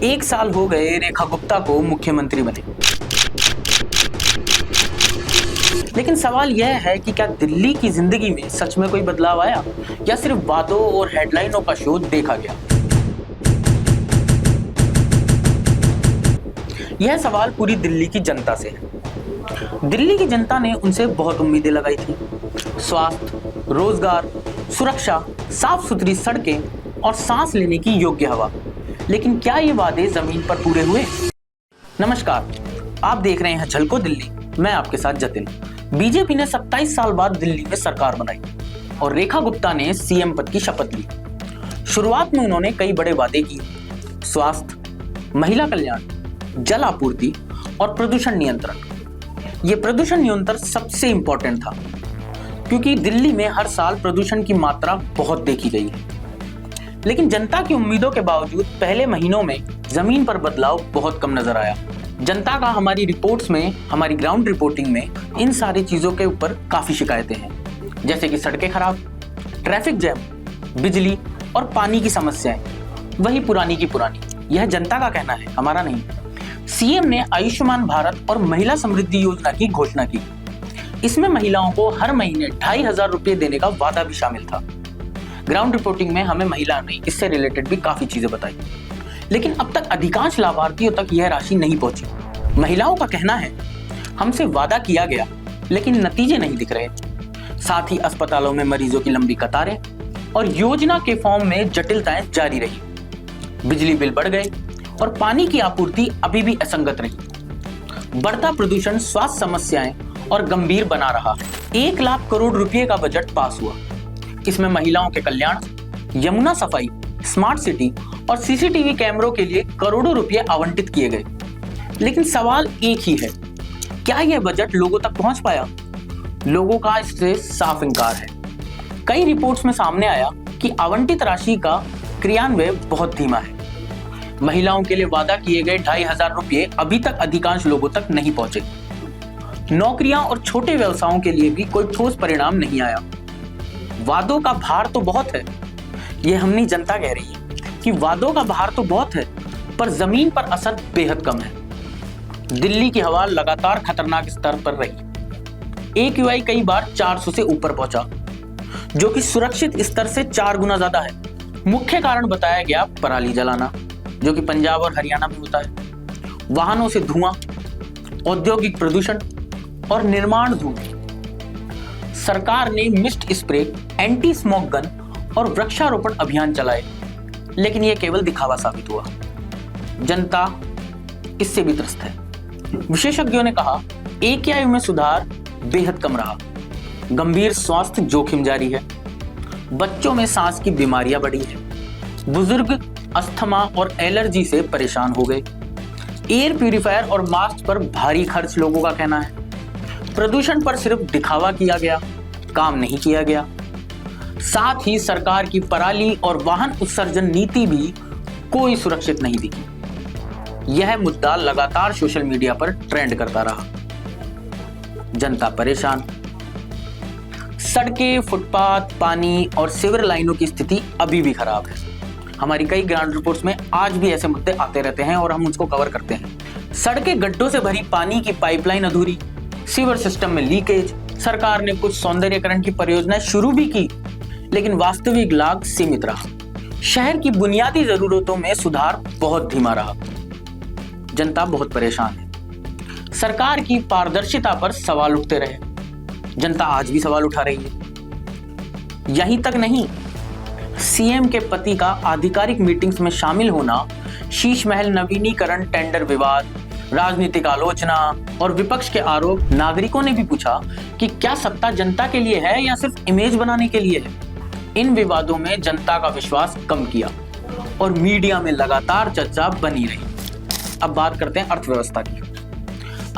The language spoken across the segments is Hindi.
एक साल हो गए रेखा गुप्ता को मुख्यमंत्री बने, लेकिन सवाल यह है कि क्या दिल्ली की जिंदगी में सच में कोई बदलाव आया या सिर्फ वादों और हेडलाइनों का शो देखा गया। यह सवाल पूरी दिल्ली की जनता से है। दिल्ली की जनता ने उनसे बहुत उम्मीदें लगाई थी। स्वास्थ्य, रोजगार, सुरक्षा, साफ सुथरी सड़कें और सांस लेने की योग्य हवा। लेकिन क्या ये वादे जमीन पर पूरे हुए? नमस्कार, आप देख रहे हैं झलको दिल्ली। मैं आपके साथ जतिन। बीजेपी ने 27 साल बाद दिल्ली में सरकार बनाई और रेखा गुप्ता ने सीएम पद की शपथ ली। शुरुआत में उन्होंने कई बड़े वादे किए। स्वास्थ्य, महिला कल्याण, जल आपूर्ति और प्रदूषण नियंत्रण। ये प्रदूषण नियंत्रण सबसे इंपॉर्टेंट था, क्योंकि दिल्ली में हर साल प्रदूषण की मात्रा बहुत देखी गई है। लेकिन जनता की उम्मीदों के बावजूद पहले महीनों में जमीन पर बदलाव बहुत कम नजर आया। जनता का हमारी रिपोर्ट्स में, हमारी ग्राउंड रिपोर्टिंग में इन सारी चीजों के ऊपर काफी शिकायतें हैं, जैसे कि सड़कें खराब, ट्रैफिक जैम, बिजली और पानी की समस्याएं वही पुरानी की पुरानी। यह जनता का कहना है, हमारा नहीं। सीएम ने आयुष्मान भारत और महिला समृद्धि योजना की घोषणा की। इसमें महिलाओं को हर महीने 2500 रुपये देने का वादा भी शामिल था। ग्राउंड रिपोर्टिंग में हमें महिला ने इससे रिलेटेड भी काफी चीजें बताई, लेकिन अब तक अधिकांश लाभार्थियों तक यह राशि नहीं पहुंची। महिलाओं का कहना है, हमसे वादा किया गया लेकिन नतीजे नहीं दिख रहे। साथ ही अस्पतालों में मरीजों की लंबी कतारें और योजना के फॉर्म में जटिलताएं जारी रही। बिजली बिल बढ़ गए और पानी की आपूर्ति अभी भी असंगत रही। बढ़ता प्रदूषण स्वास्थ्य समस्याएं और गंभीर बना रहा। 1 लाख करोड़ रुपए का बजट पास हुआ। इसमें महिलाओं के कल्याण, यमुना सफाई, स्मार्ट सिटी और सीसीटीवी कैमरों के लिए करोड़ों रुपए आवंटित किए गए। लेकिन सवाल एक ही है, क्या यह बजट लोगों तक पहुंच पाया? लोगों का इससे साफ इंकार है। कई रिपोर्ट्स में सामने आया कि आवंटित राशि का क्रियान्वयन बहुत धीमा है। महिलाओं के लिए वादा किए गए 2500 रुपये अभी तक अधिकांश लोगों तक नहीं पहुंचे। नौकरियां और छोटे व्यवसायों के लिए भी कोई ठोस परिणाम नहीं आया। वादों का भार तो बहुत है, यह हमनी जनता कह रही है कि वादों का भार तो बहुत है, पर जमीन पर असर बेहद कम है। दिल्ली की हवा लगातार खतरनाक स्तर पर रही। AQI कई बार 400 से ऊपर पहुंचा, जो कि सुरक्षित स्तर से 4 गुना ज्यादा है। मुख्य कारण बताया गया पराली जलाना, जो कि पंजाब और हरियाणा में होता है, वाहनों से धुआं, औद्योगिक प्रदूषण और निर्माण धूल। सरकार ने mist spray, anti smoke gun और वृक्षारोपण अभियान चलाए, लेकिन यह केवल दिखावा साबित हुआ। जनता इससे भी त्रस्त है। विशेषज्ञों ने कहा, AQI में सुधार बेहद कम रहा। गंभीर स्वास्थ्य जोखिम जारी है। बच्चों में सांस की बीमारियां बढ़ी है। बुजुर्ग अस्थमा और एलर्जी से परेशान हो गए। एयर प्यूरिफायर और मास्क पर भारी खर्च, लोगों का कहना है। प्रदूषण पर सिर्फ दिखावा किया गया, काम नहीं किया गया। साथ ही सरकार की पराली और वाहन उत्सर्जन नीति भी कोई सुरक्षित नहीं दिखी। यह मुद्दा लगातार सोशल मीडिया पर ट्रेंड करता रहा। जनता परेशान। सड़कें, फुटपाथ, पानी और सीवर लाइनों की स्थिति अभी भी खराब है। हमारी कई ग्राउंड रिपोर्ट्स में आज भी ऐसे मुद्दे आते रहते हैं और हम उसको कवर करते हैं। सड़कें गड्ढों से भरी, पानी की पाइपलाइन अधूरी, सीवर सिस्टम में लीकेज। सरकार ने कुछ सौंदर्यीकरण की परियोजनाएं शुरू भी की, लेकिन वास्तविक लाभ सीमित रहा। शहर की बुनियादी जरूरतों में सुधार बहुत धीमा रहा। जनता बहुत परेशान है। सरकार की पारदर्शिता पर सवाल उठते रहे। जनता आज भी सवाल उठा रही है। यहीं तक नहीं, सीएम के पति का आधिकारिक मीटिंग्स में शामिल होना, शीश महल नवीनीकरण टेंडर विवाद, राजनीतिक आलोचना और विपक्ष के आरोप। नागरिकों ने भी पूछा कि क्या सत्ता जनता के लिए है या सिर्फ इमेज बनाने के लिए है। इन विवादों में जनता का विश्वास कम किया और मीडिया में लगातार चर्चा बनी रही। अब बात करते हैं अर्थव्यवस्था की।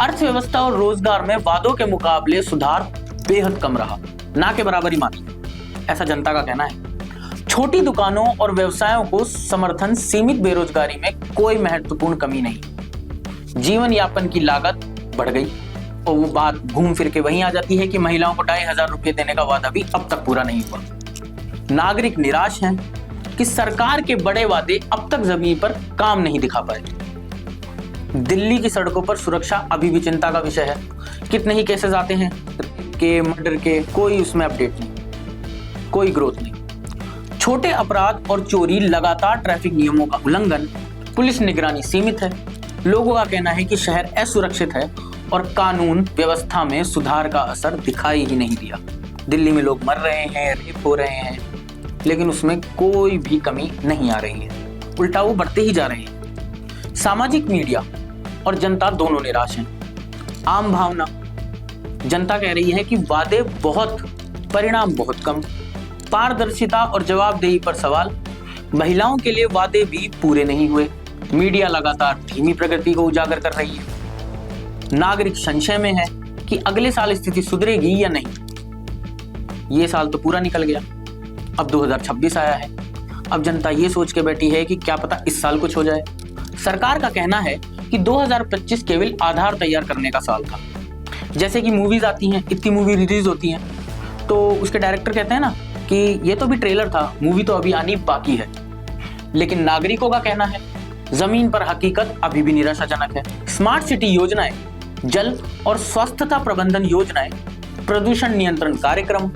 अर्थव्यवस्था और रोजगार में वादों के मुकाबले सुधार बेहद कम रहा, ना के बराबर ही मानी, ऐसा जनता का कहना है। छोटी दुकानों और व्यवसायों को समर्थन, सीमित बेरोजगारी में कोई महत्वपूर्ण कमी नहीं। जीवन यापन की लागत बढ़ गई और वो बात घूम फिर के वहीं आ जाती है कि महिलाओं को 2500 रुपये देने का वादा भी अब तक पूरा नहीं हुआ। नागरिक निराश हैं। कि सरकार के बड़े वादे अब तक जमीन पर काम नहीं दिखा पाए। दिल्ली की सड़कों पर सुरक्षा अभी भी चिंता का विषय है। कितने ही केसेस आते हैं के, मर्डर के, कोई उसमें अपडेट नहीं, कोई ग्रोथ नहीं। छोटे अपराध और चोरी, लगातार ट्रैफिक नियमों का उल्लंघन, पुलिस निगरानी सीमित है। लोगों का कहना है कि शहर असुरक्षित है और कानून व्यवस्था में सुधार का असर दिखाई ही नहीं दिया। दिल्ली में लोग मर रहे हैं, रेप हो रहे हैं, लेकिन उसमें कोई भी कमी नहीं आ रही है, उल्टा वो बढ़ते ही जा रहे हैं। सामाजिक मीडिया और जनता दोनों निराश हैं। आम भावना, जनता कह रही है कि वादे बहुत, परिणाम बहुत कम। पारदर्शिता और जवाबदेही पर सवाल, महिलाओं के लिए वादे भी पूरे नहीं हुए। मीडिया लगातार धीमी प्रगति को उजागर कर रही है। नागरिक संशय में है कि अगले साल स्थिति सुधरेगी या नहीं। ये साल तो पूरा निकल गया, अब 2026 आया है। अब जनता ये सोच के बैठी है कि क्या पता इस साल कुछ हो जाए। सरकार का कहना है कि 2025 केवल आधार तैयार करने का साल था। जैसे कि मूवीज आती हैं, इतनी मूवी रिलीज होती हैं, तो उसके डायरेक्टर कहते हैं ना कि ये तो भी ट्रेलर था, मूवी तो अभी आनी बाकी है। लेकिन नागरिकों का कहना है जमीन पर हकीकत अभी भी निराशाजनक है। स्मार्ट सिटी योजनाएं, जल और स्वच्छता प्रबंधन योजनाएं, प्रदूषण नियंत्रण कार्यक्रम,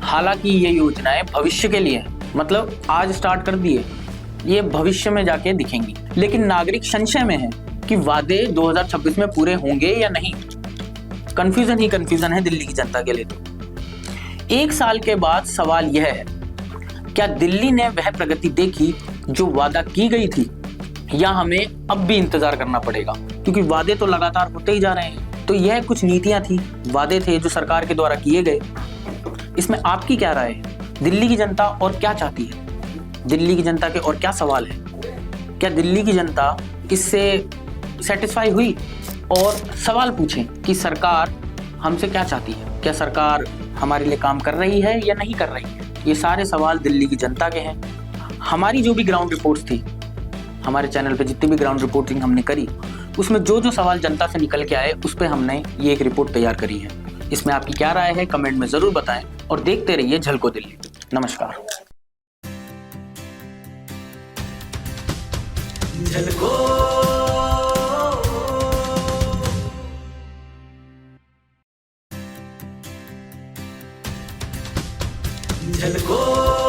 हालांकि ये योजनाएं भविष्य के लिए है, मतलब आज स्टार्ट कर दिए, ये भविष्य में जाके दिखेंगी। लेकिन नागरिक संशय में है कि वादे 2026 में पूरे होंगे या नहीं। कंफ्यूजन ही कंफ्यूजन है दिल्ली की जनता के लिए। तो एक साल के बाद सवाल यह है, क्या दिल्ली ने वह प्रगति देखी जो वादा की गई थी, या हमें अब भी इंतजार करना पड़ेगा? क्योंकि वादे तो लगातार होते ही जा रहे हैं। तो यह कुछ नीतियां थी, वादे थे जो सरकार के द्वारा किए गए। इसमें आपकी क्या राय है? दिल्ली की जनता और क्या चाहती है? दिल्ली की जनता के और क्या सवाल है? क्या दिल्ली की जनता इससे सेटिस्फाई हुई? और सवाल पूछें कि सरकार हमसे क्या चाहती है, क्या सरकार हमारे लिए काम कर रही है या नहीं कर रही है? ये सारे सवाल दिल्ली की जनता के हैं। हमारी जो भी ग्राउंड रिपोर्ट्स थी, हमारे चैनल पे जितनी भी ग्राउंड रिपोर्टिंग हमने करी, उसमें जो जो सवाल जनता से निकल के आए, उस पर हमने ये एक रिपोर्ट तैयार करी है। इसमें आपकी क्या राय है कमेंट में जरूर बताएं और देखते रहिए झलको दिल्ली। नमस्कार। झलको झलको